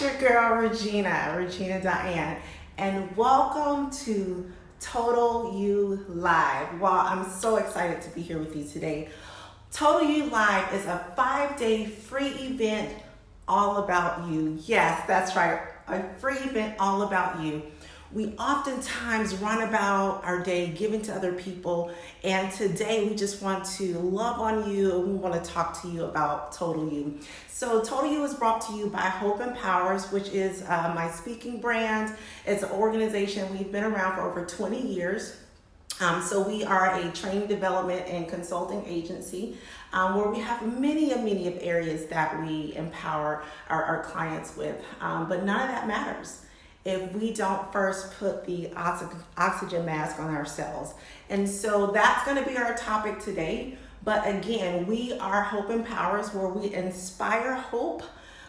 It's your girl, Regina Diane, and welcome to Total You Live. Wow, I'm so excited to be here with you today. Total You Live is a 5-day free event all about you. Yes, that's right, a free event all about you. We oftentimes run about our day giving to other people, and today we just want to love on you and we want to talk to you about Total You. So Total You is brought to you by Hope Empowers, which is my speaking brand. It's an organization we've been around for over 20 years. So we are a training, development, and consulting agency where we have many of areas that we empower our clients with, but none of that matters if we don't first put the oxygen mask on ourselves. And so that's going to be our topic today. But again, we are Hope Empowers, where we inspire hope,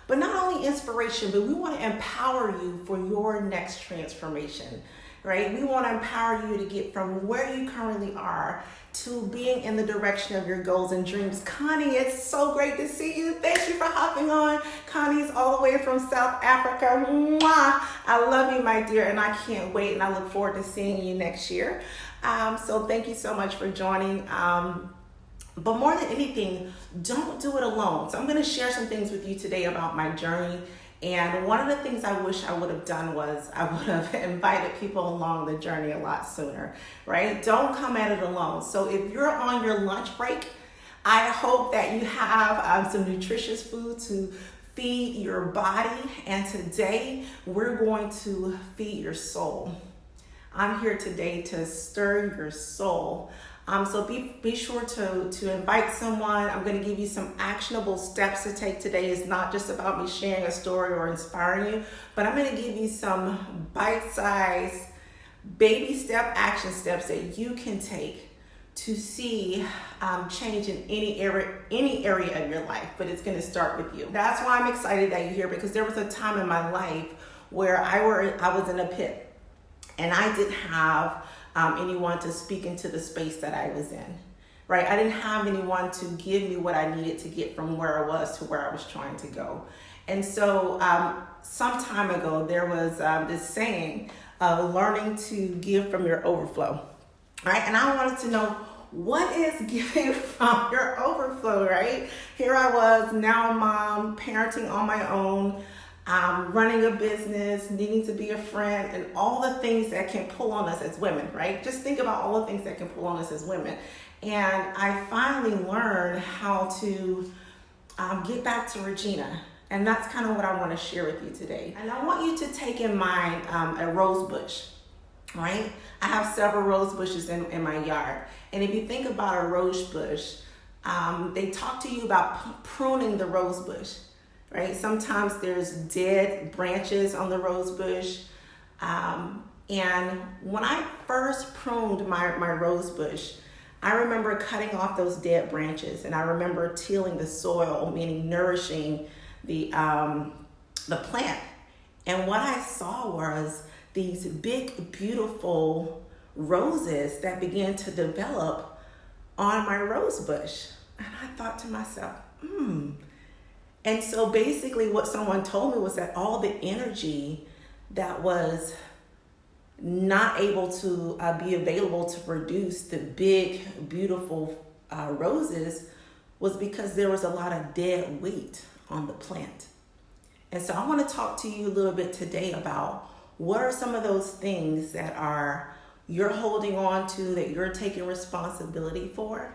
but not only inspiration, but we want to empower you for your next transformation, right? We want to empower you to get from where you currently are to being in the direction of your goals and dreams. Connie, it's so great to see you. Thank you for hopping on. Connie's all the way from South Africa. Mwah! I love you, my dear, and I can't wait, and I look forward to seeing you next year. So thank you so much for joining. But more than anything, don't do it alone. So I'm going to share some things with you today about my journey. And one of the things I wish I would have done was I would have invited people along the journey a lot sooner, right? Don't come at it alone. So if you're on your lunch break, I hope that you have some nutritious food to feed your body. And today we're going to feed your soul. I'm here today to stir your soul. So be sure to invite someone. I'm going to give you some actionable steps to take today. It's not just about me sharing a story or inspiring you, but I'm going to give you some bite-sized baby step action steps that you can take to see change in any area of your life, but it's going to start with you. That's why I'm excited that you're here, because there was a time in my life where I was in a pit and I didn't have anyone to speak into the space that I was in, right? I didn't have anyone to give me what I needed to get from where I was to where I was trying to go. And so some time ago, there was this saying, learning to give from your overflow, right? And I wanted to know, what is giving from your overflow, right? Here I was, now a mom, parenting on my own, running a business, needing to be a friend, and all the things that can pull on us as women, right? Just think about all the things that can pull on us as women. And I finally learned how to get back to Regina. And that's kind of what I want to share with you today. And I want you to take in mind a rose bush, right? I have several rose bushes in my yard. And if you think about a rose bush, they talk to you about pruning the rose bush. Right? Sometimes there's dead branches on the rose bush. And when I first pruned my rose bush, I remember cutting off those dead branches, and I remember tilling the soil, meaning nourishing the plant. And what I saw was these big, beautiful roses that began to develop on my rose bush. And I thought to myself, And so basically what someone told me was that all the energy that was not able to be available to produce the big, beautiful roses was because there was a lot of dead weight on the plant. And so I want to talk to you a little bit today about what are some of those things that you're holding on to, that you're taking responsibility for.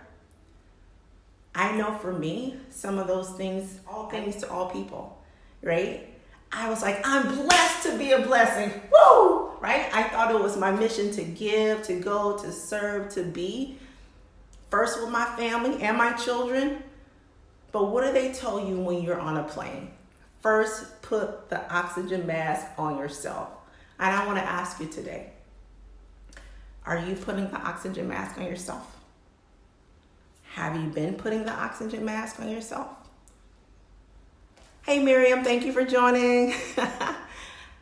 I know for me, some of those things, all things to all people, right? I was like, I'm blessed to be a blessing. Woo! Right? I thought it was my mission to give, to go, to serve, to be. First with my family and my children. But what do they tell you when you're on a plane? First, put the oxygen mask on yourself. And I want to ask you today, are you putting the oxygen mask on yourself? Have you been putting the oxygen mask on yourself? Hey, Miriam, thank you for joining.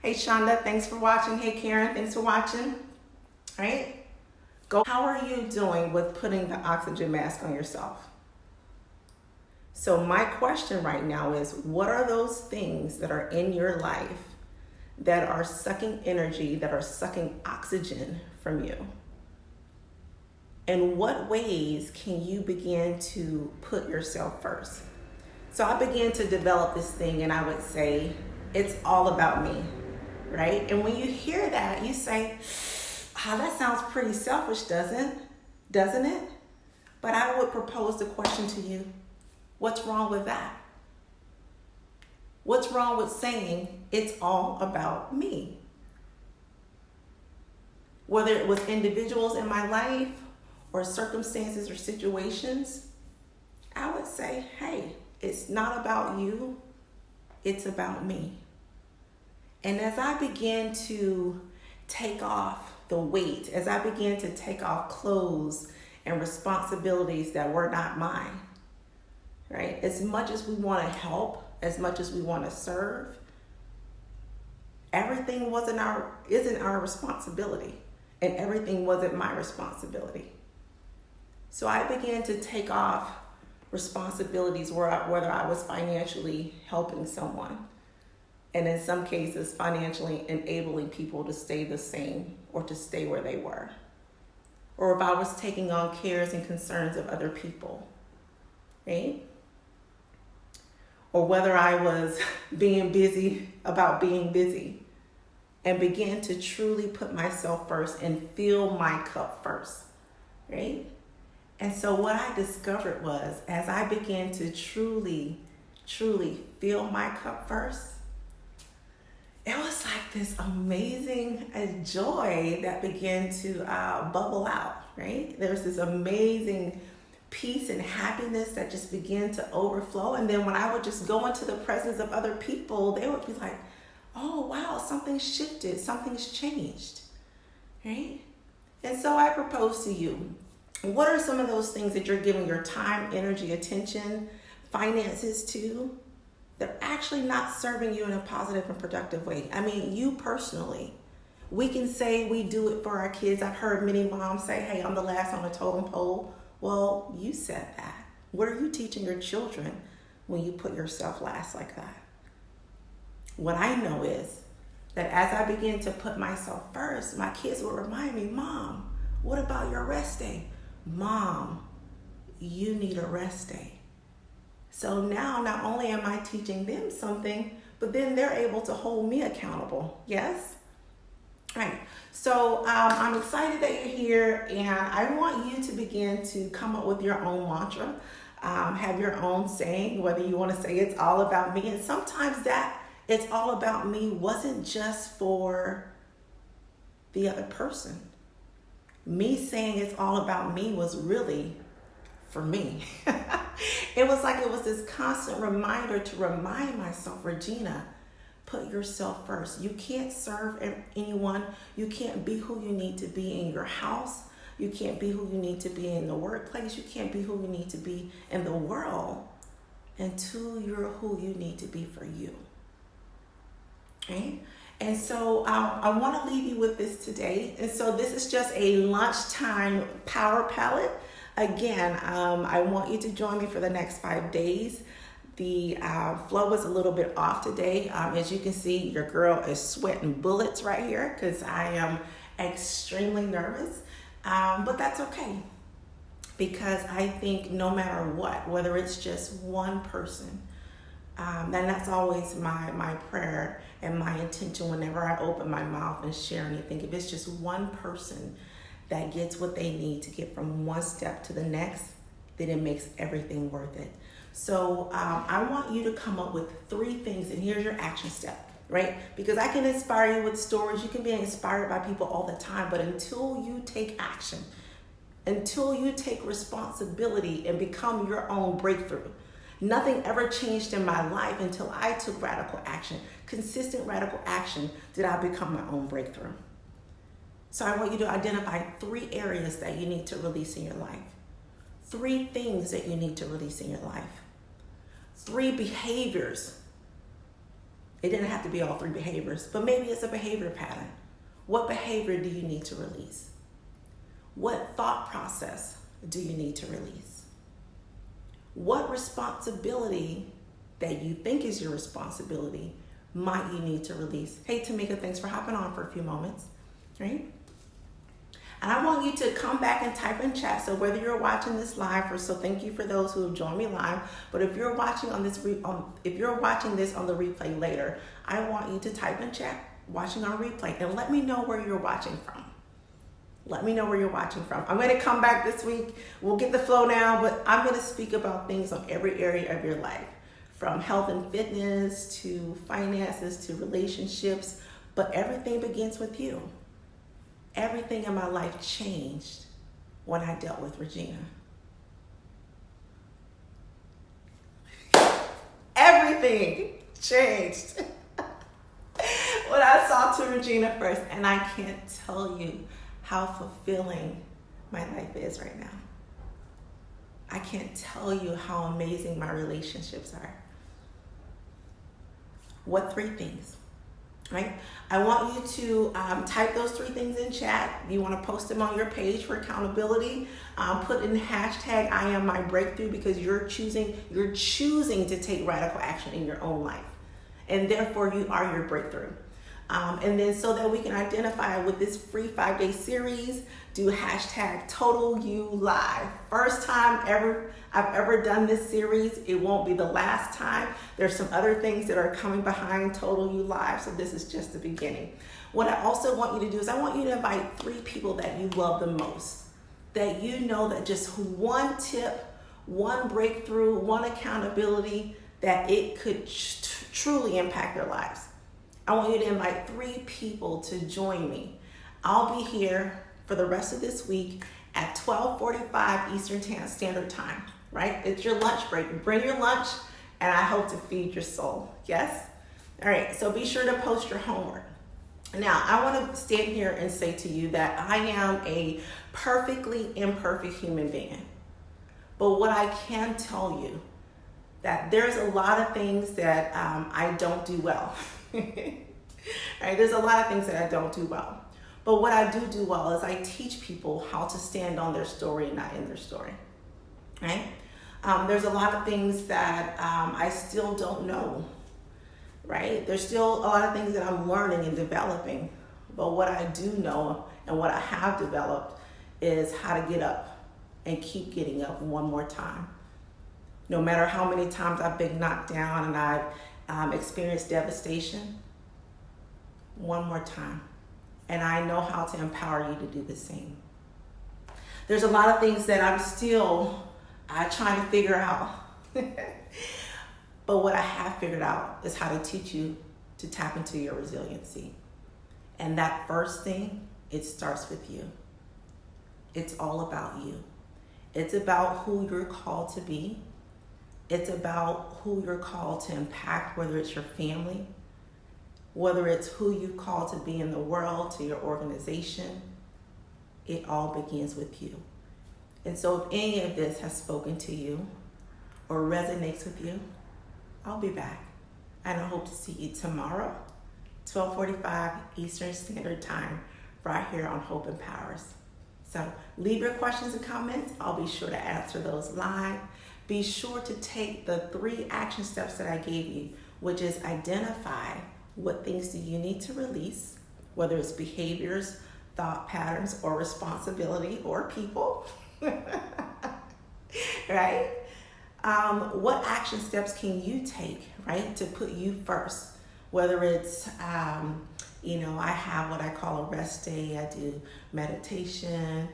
Hey, Shonda, thanks for watching. Hey, Karen, thanks for watching. All right, how are you doing with putting the oxygen mask on yourself? So my question right now is, what are those things that are in your life that are sucking energy, that are sucking oxygen from you? In what ways can you begin to put yourself first? So I began to develop this thing, and I would say, it's all about me, right? And when you hear that, you say, oh, that sounds pretty selfish, doesn't it? But I would propose the question to you, what's wrong with that? What's wrong with saying it's all about me? Whether it was individuals in my life or circumstances or situations, I would say, hey, it's not about you, it's about me. And as I began to take off the weight, as I began to take off clothes and responsibilities that were not mine, right? As much as we want to help, as much as we want to serve, everything isn't our responsibility, and everything wasn't my responsibility. So I began to take off responsibilities whether I was financially helping someone, and in some cases financially enabling people to stay the same or to stay where they were, or if I was taking on cares and concerns of other people, right? Or whether I was being busy about being busy, and began to truly put myself first and fill my cup first, right? And so what I discovered was, as I began to truly fill my cup first, it was like this amazing joy that began to bubble out, right? There's this amazing peace and happiness that just began to overflow. And then when I would just go into the presence of other people, they would be like, oh, wow, something's shifted, something's changed, right? And so I propose to you, what are some of those things that you're giving your time, energy, attention, finances to that are actually not serving you in a positive and productive way? I mean, you personally. We can say we do it for our kids. I've heard many moms say, hey, I'm the last on the totem pole. Well, you said that. What are you teaching your children when you put yourself last like that? What I know is that as I begin to put myself first, my kids will remind me, Mom, what about your rest day? Mom, you need a rest day. So now not only am I teaching them something, but then they're able to hold me accountable. Yes? All right. So I'm excited that you're here, and I want you to begin to come up with your own mantra, have your own saying, whether you want to say it's all about me. And sometimes that it's all about me wasn't just for the other person. Me saying it's all about me was really for me. It was like it was this constant reminder to remind myself, Regina, put yourself first. You can't serve anyone. You can't be who you need to be in your house. You can't be who you need to be in the workplace. You can't be who you need to be in the world until you're who you need to be for you. Okay? And so I want to leave you with this today. And so this is just a lunchtime power palette. Again, I want you to join me for the next 5 days. The flow was a little bit off today. As you can see, your girl is sweating bullets right here because I am extremely nervous. But that's okay, because I think no matter what, whether it's just one person, and that's always my prayer and my intention whenever I open my mouth and share anything. If it's just one person that gets what they need to get from one step to the next, then it makes everything worth it. So I want you to come up with 3 things, and here's your action step, right? Because I can inspire you with stories. You can be inspired by people all the time, but until you take action, until you take responsibility and become your own breakthrough, nothing ever changed in my life until I took radical action. Consistent radical action did I become my own breakthrough. So I want you to identify 3 areas that you need to release in your life. 3 things that you need to release in your life. 3 behaviors. It didn't have to be all 3 behaviors, but maybe it's a behavior pattern. What behavior do you need to release? What thought process do you need to release? What responsibility that you think is your responsibility might you need to release? Hey, Tamika, thanks for hopping on for a few moments, right? And I want you to come back and type in chat. So whether you're watching this live, or so thank you for those who have joined me live. But if you're watching on this, if you're watching this on the replay later, I want you to type in chat, watching on replay, and let me know where you're watching from. Let me know where you're watching from. I'm going to come back this week. We'll get the flow now, but I'm going to speak about things on every area of your life, from health and fitness to finances to relationships. But everything begins with you. Everything in my life changed when I dealt with Regina. Everything changed when I saw to Regina first. And I can't tell you how fulfilling my life is right now. I can't tell you how amazing my relationships are. What 3 things, right? I want you to type those 3 things in chat. You want to post them on your page for accountability. Put in hashtag I am my breakthrough, because you're choosing to take radical action in your own life. And therefore you are your breakthrough. And then so that we can identify with this free 5-day series, do hashtag Total You Live. First time I've ever done this series. It won't be the last time. There's some other things that are coming behind Total You Live. So this is just the beginning. What I also want you to do is I want you to invite 3 people that you love the most, that you know that just one tip, one breakthrough, one accountability, that it could truly impact their lives. I want you to invite 3 people to join me. I'll be here for the rest of this week at 12:45 Eastern Standard Time, right? It's your lunch break. Bring your lunch, and I hope to feed your soul. Yes? All right, so be sure to post your homework. Now, I want to stand here and say to you that I am a perfectly imperfect human being. But what I can tell you, that there's a lot of things that I don't do well. Right? There's a lot of things that I don't do well. But what I do well is I teach people how to stand on their story and not in their story. Right? There's a lot of things that I still don't know. Right? There's still a lot of things that I'm learning and developing. But what I do know and what I have developed is how to get up and keep getting up one more time. No matter how many times I've been knocked down and I've experienced devastation, one more time. And I know how to empower you to do the same. There's a lot of things that I'm still trying to figure out. But what I have figured out is how to teach you to tap into your resiliency. And that first thing, it starts with you. It's all about you. It's about who you're called to be. It's about who you're called to impact, whether it's your family, whether it's who you call to be in the world, to your organization. It all begins with you. And so if any of this has spoken to you or resonates with you, I'll be back. And I hope to see you tomorrow, 12:45 Eastern Standard Time, right here on Hope Empowers. So leave your questions and comments. I'll be sure to answer those live. Be sure to take the 3 action steps that I gave you, which is identify what things do you need to release, whether it's behaviors, thought patterns, or responsibility, or people, right? What action steps can you take, right, to put you first? Whether it's, I have what I call a rest day. I do meditation.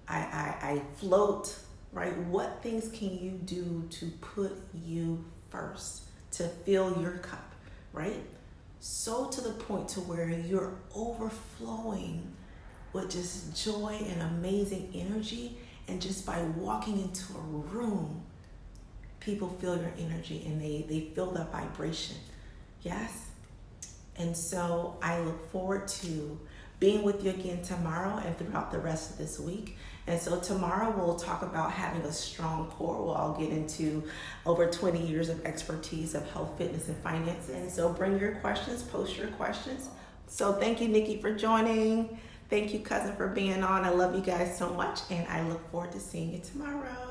I float. Right? What things can you do to put you first, to fill your cup, right? So to the point to where you're overflowing with just joy and amazing energy. And just by walking into a room, people feel your energy and they feel that vibration. Yes? And so I look forward to being with you again tomorrow and throughout the rest of this week. And so tomorrow we'll talk about having a strong core. We'll all get into over 20 years of expertise of health, fitness, and finances. And so bring your questions, post your questions. So thank you, Nikki, for joining. Thank you, cousin, for being on. I love you guys so much, and I look forward to seeing you tomorrow.